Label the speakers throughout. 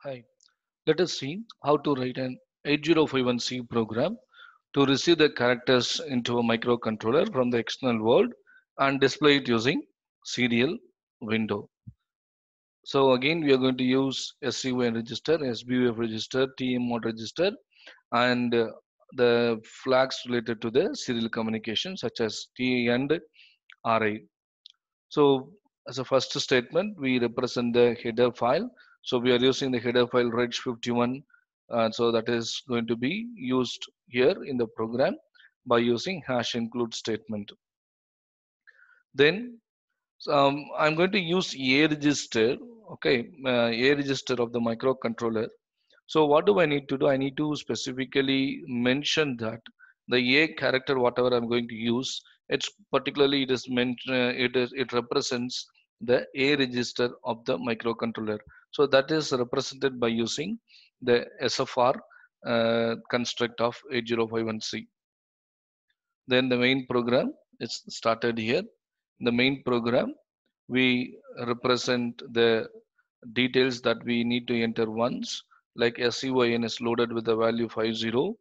Speaker 1: Hi, let us see how to write an 8051C program to receive the characters into a microcontroller from the external world and display it using serial window. So again, we are going to use SCUN register, SBUF register, TM register, and the flags related to the serial communication such as T and RI. So as a first statement, we represent the header file. So we are using the header file reg51. So that is going to be used here in the program by using hash include statement. Then I'm going to use A register. Okay, A register of the microcontroller. So what do I need to do? I need to specifically mention that the A character, whatever I'm going to use, it's particularly it is meant it represents the A register of the microcontroller. So that is represented by using the SFR construct of 8051C. Then the main program is started here. The main program we represent the details that we need to enter once, like SCYN is loaded with the value 50,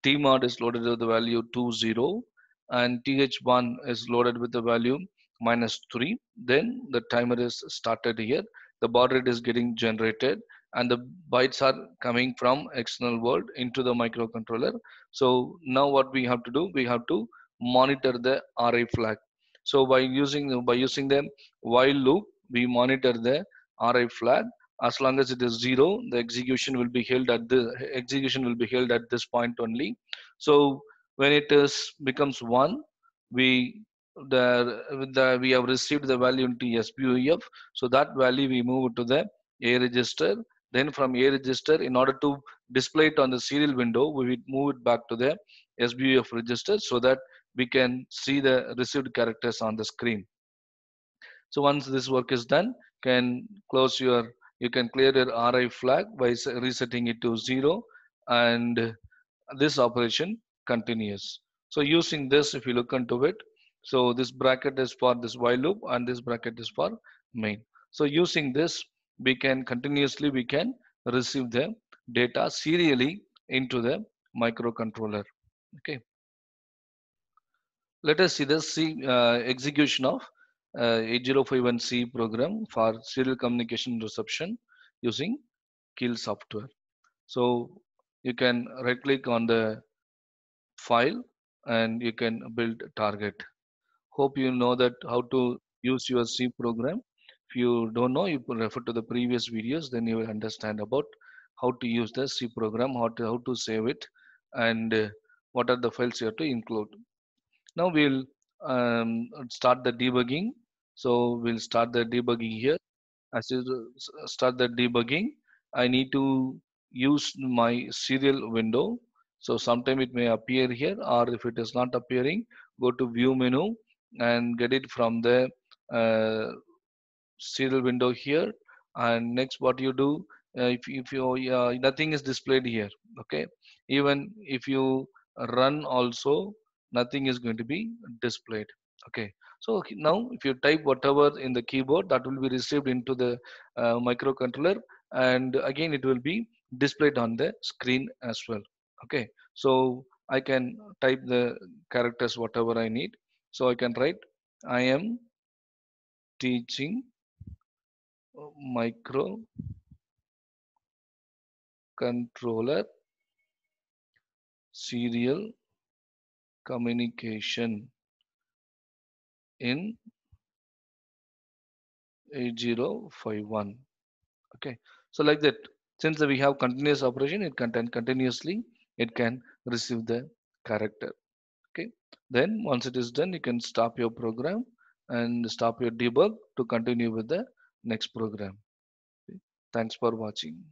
Speaker 1: TMOD is loaded with the value 20, and TH1 is loaded with the value -3. Then the timer is started here. The baud rate is getting generated, and the bytes are coming from external world into the microcontroller. So now what we have to do? We have to monitor the RI flag. So by using the while loop, we monitor the RI flag. As long as it is 0, the execution will be held at this point only. So when it is becomes 1, we we have received the value into SBUF. So that value we move to the A register. Then from A register, in order to display it on the serial window, we will move it back to the SBUF register so that we can see the received characters on the screen. So once this work is done, can close your you can clear your RI flag by resetting it to 0, and this operation continues. So using this, if you look into it, so this bracket is for this while loop and this bracket is for main. So using this, we can receive the data serially into the microcontroller. Okay. Let us see the execution of 8051C program for serial communication reception using Kill software. So you can right click on the file and you can build target. Hope you know that how to use your C program. If you don't know, you can refer to the previous videos, then you will understand about how to use the C program, how to save it, and what are the files you have to include. Now we'll start the debugging. So we'll start the debugging here. As you start the debugging, I need to use my serial window. So sometime it may appear here, or if it is not appearing, go to view menu and get it from the uh, serial window here. And next what you do, if you nothing is displayed here. Okay, even if you run also, nothing is going to be displayed. Okay, so now if you type whatever in the keyboard, that will be received into the microcontroller, and again it will be displayed on the screen as well. Okay, so I can type the characters whatever I need. So I can write, I am teaching microcontroller serial communication in 8051. Okay, so like that, since we have continuous operation, it can continuously it can receive the character. Okay, then once it is done, you can stop your program and stop your debug to continue with the next program. Okay. Thanks for watching.